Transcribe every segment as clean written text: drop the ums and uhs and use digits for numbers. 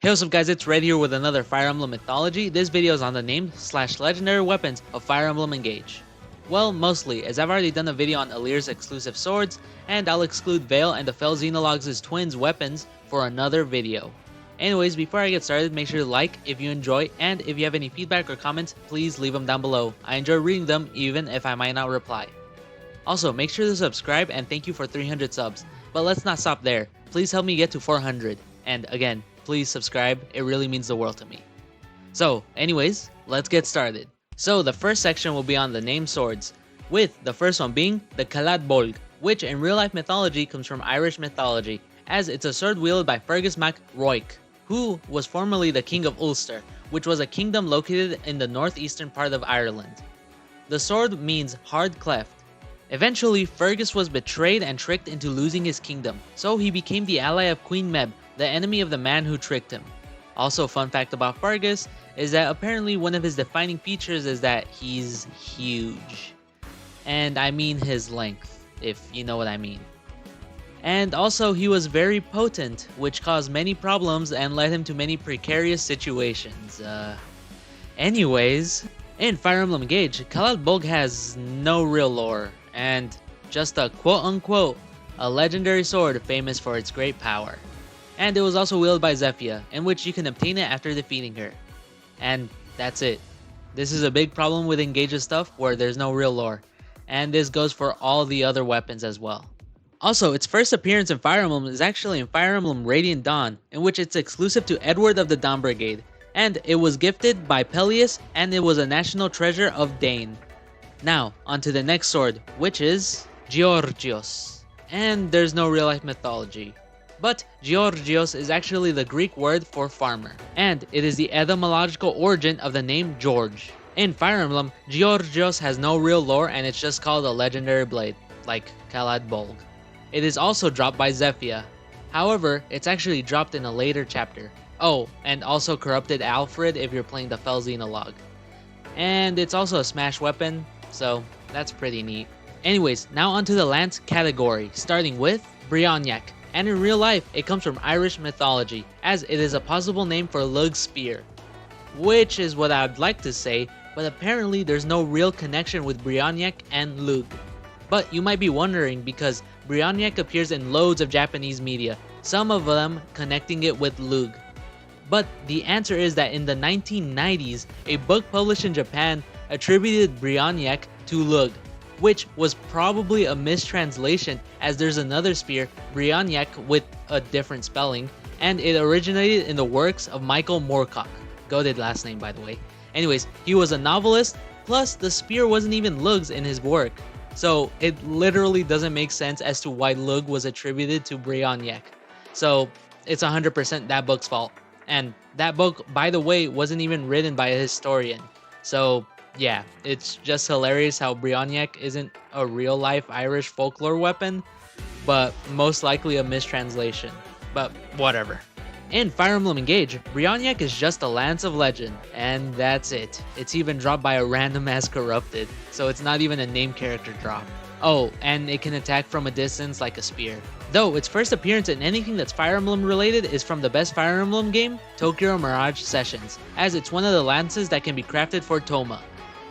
Hey, what's up guys, it's Red here with another Fire Emblem Mythology. This video is on the named/legendary weapons of Fire Emblem Engage. Well, mostly, as I've already done a video on Elyos exclusive swords, and I'll exclude Vale and the Fell Xenologs' twins weapons for another video. Anyways, before I get started, make sure to like if you enjoy, and if you have any feedback or comments, please leave them down below. I enjoy reading them even if I might not reply. Also, make sure to subscribe and thank you for 300 subs. But let's not stop there. Please help me get to 400. And again, please subscribe, it really means the world to me. So anyways, let's get started. So the first section will be on the named swords, with the first one being the Kalad Bolg, which in real life mythology comes from Irish mythology, as it's a sword wielded by Fergus Mac Roic, who was formerly the king of Ulster, which was a kingdom located in the northeastern part of Ireland. The sword means hard cleft. Eventually, Fergus was betrayed and tricked into losing his kingdom, so he became the ally of Queen Meb, the enemy of the man who tricked him. Also, fun fact about Fergus is that apparently one of his defining features is that he's huge. And I mean his length, if you know what I mean. And also, he was very potent, which caused many problems and led him to many precarious situations. Anyways, in Fire Emblem Engage, Kalad Bolg has no real lore, and just a quote-unquote, a legendary sword famous for its great power. And it was also wielded by Zephyia, in which you can obtain it after defeating her. And that's it. This is a big problem with Engage's stuff, where there's no real lore. And this goes for all the other weapons as well. Also, its first appearance in Fire Emblem is actually in Fire Emblem Radiant Dawn, in which it's exclusive to Edward of the Dawn Brigade. And it was gifted by Peleus, and it was a national treasure of Dane. Now, onto the next sword, which is Georgios. And there's no real life mythology. But Georgios is actually the Greek word for farmer, and it is the etymological origin of the name George. In Fire Emblem, Georgios has no real lore and it's just called a legendary blade, like Kalad Bolg. It is also dropped by Zephyia. However, it's actually dropped in a later chapter. Oh, and also corrupted Alfred if you're playing the Fell Xenolog. And it's also a smash weapon, so that's pretty neat. Anyways, now onto the lance category, starting with Brionac. And in real life, it comes from Irish mythology, as it is a possible name for Lug's spear. Which is what I'd like to say, but apparently there's no real connection with Brionac and Lug. But you might be wondering because Brionac appears in loads of Japanese media, some of them connecting it with Lug. But the answer is that in the 1990s, a book published in Japan attributed Brionac to Lug, which was probably a mistranslation as there's another spear, Brionac, with a different spelling, and it originated in the works of Michael Moorcock. Goated last name, by the way. Anyways, he was a novelist, plus the spear wasn't even Lug's in his work. So it literally doesn't make sense as to why Lug was attributed to Brionac. So it's 100% that book's fault. And that book, by the way, wasn't even written by a historian. So yeah, it's just hilarious how Brionac isn't a real-life Irish folklore weapon, but most likely a mistranslation. But whatever. In Fire Emblem Engage, Brionac is just a lance of legend, and that's it. It's even dropped by a random ass corrupted, so it's not even a name character drop. Oh, and it can attack from a distance like a spear. Though its first appearance in anything that's Fire Emblem related is from the best Fire Emblem game, Tokyo Mirage Sessions, as it's one of the lances that can be crafted for Toma.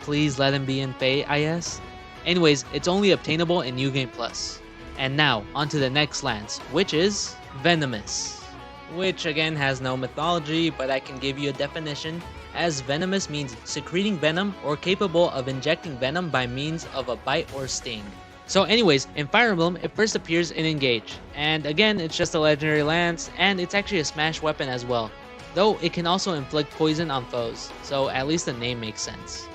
Please let him be in Fae, IS. Anyways, it's only obtainable in New Game Plus. And now, onto the next lance, which is Venomous. Which again has no mythology, but I can give you a definition, as venomous means secreting venom or capable of injecting venom by means of a bite or sting. So anyways, in Fire Emblem, it first appears in Engage. And again, it's just a legendary lance, and it's actually a smash weapon as well. Though it can also inflict poison on foes, so at least the name makes sense.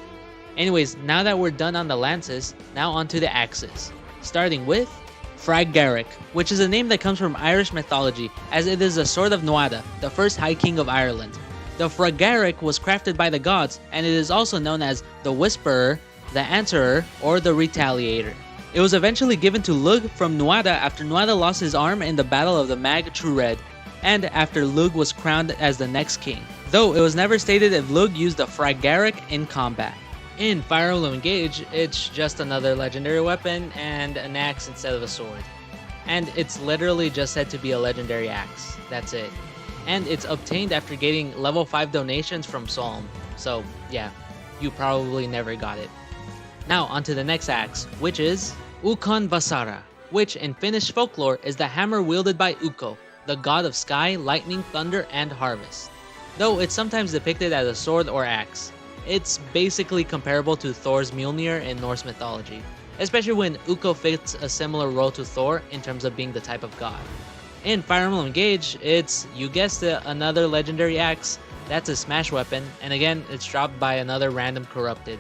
Anyways, now that we're done on the lances, now onto the axes. Starting with Fragaric, which is a name that comes from Irish mythology, as it is the sword of Nuada, the first High King of Ireland. The Fragaric was crafted by the gods, and it is also known as the Whisperer, the Answerer, or the Retaliator. It was eventually given to Lug from Nuada after Nuada lost his arm in the Battle of the Mag True Red, and after Lug was crowned as the next king, though it was never stated if Lug used the Fragaric in combat. In Fire Emblem Engage, it's just another legendary weapon and an axe instead of a sword. And it's literally just said to be a legendary axe. That's it. and it's obtained after getting level 5 donations from Psalm. So yeah, you probably never got it. Now onto the next axe, which is Ukon Vasara, which in Finnish folklore is the hammer wielded by Ukko, the god of sky, lightning, thunder, and harvest. Though it's sometimes depicted as a sword or axe. It's basically comparable to Thor's Mjolnir in Norse mythology, especially when Ukko fits a similar role to Thor in terms of being the type of god. In Fire Emblem Engage, it's, you guessed it, another legendary axe. That's a smash weapon, and again, it's dropped by another random corrupted.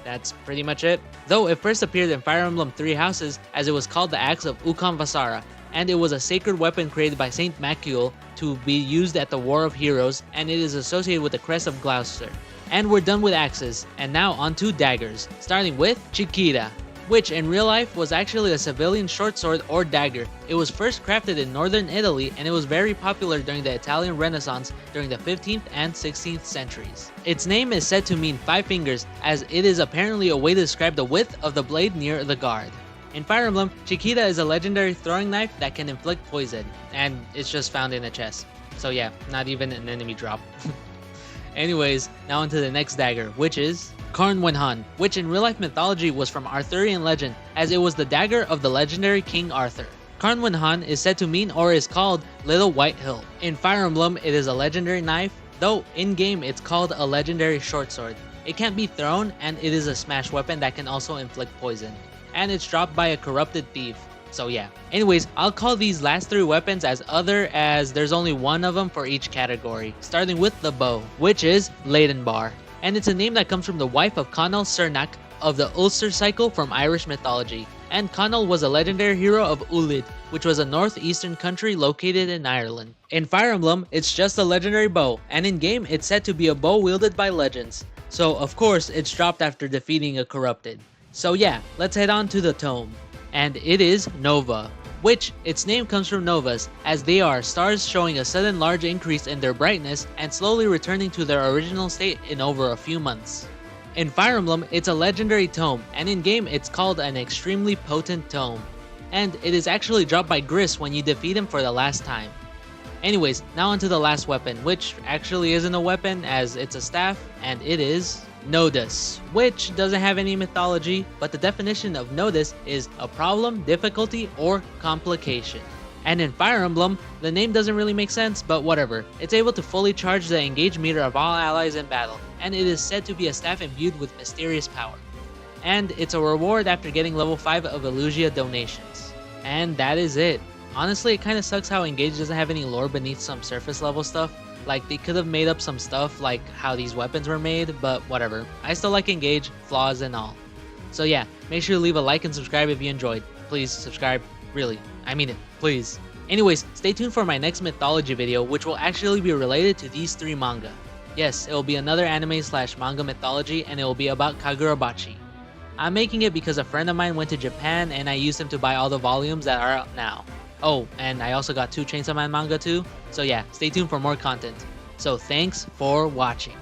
That's pretty much it. Though it first appeared in Fire Emblem Three Houses as it was called the Axe of Ukon Vasara, and it was a sacred weapon created by Saint Macule to be used at the War of Heroes, and it is associated with the crest of Gloucester. And we're done with axes, and now on to daggers, starting with Chiquita, which in real life was actually a civilian short sword or dagger. It was first crafted in northern Italy, and it was very popular during the Italian Renaissance during the 15th and 16th centuries. Its name is said to mean 5 fingers, as it is apparently a way to describe the width of the blade near the guard. In Fire Emblem, Chiquita is a legendary throwing knife that can inflict poison, and it's just found in a chest. So yeah, not even an enemy drop. Anyways, now onto the next dagger, which is Karnwenhan, which in real life mythology was from Arthurian legend, as it was the dagger of the legendary King Arthur. Karnwenhan is said to mean or is called Little White Hill. In Fire Emblem, it is a legendary knife, though in-game it's called a legendary short sword. It can't be thrown, and it is a smash weapon that can also inflict poison. And it's dropped by a corrupted thief. So yeah. Anyways, I'll call these last 3 weapons as other, as there's only one of them for each category, starting with the bow, which is Leidenbar. And it's a name that comes from the wife of Conall Cernach of the Ulster cycle from Irish mythology. And Conall was a legendary hero of Ullid, which was a northeastern country located in Ireland. In Fire Emblem, it's just a legendary bow, and in game it's said to be a bow wielded by legends. So of course it's dropped after defeating a corrupted. So yeah, let's head on to the tome. And it is Nova, which its name comes from novas, as they are stars showing a sudden large increase in their brightness and slowly returning to their original state in over a few months. In Fire Emblem, it's a legendary tome, and in game it's called an extremely potent tome. And it is actually dropped by Gris when you defeat him for the last time. Anyways, now onto the last weapon, which actually isn't a weapon as it's a staff, and it is Nodus, which doesn't have any mythology, but the definition of Nodus is a problem, difficulty, or complication. And in Fire Emblem, the name doesn't really make sense, but whatever. It's able to fully charge the engage meter of all allies in battle, and it is said to be a staff imbued with mysterious power. And it's a reward after getting level 5 of Elusia donations. And that is it. Honestly, it kinda sucks how Engage doesn't have any lore beneath some surface level stuff. Like, they could have made up some stuff like how these weapons were made, but whatever. I still like Engage, flaws and all. So yeah, make sure to leave a like and subscribe if you enjoyed. Please subscribe, really, I mean it, please. Anyways, stay tuned for my next mythology video, which will actually be related to these 3 manga. Yes, it will be another anime/manga mythology, and it will be about Kagurabachi. I'm making it because a friend of mine went to Japan and I used him to buy all the volumes that are out now. Oh, and I also got 2 Chainsaw Man manga too, so yeah, stay tuned for more content. So thanks for watching.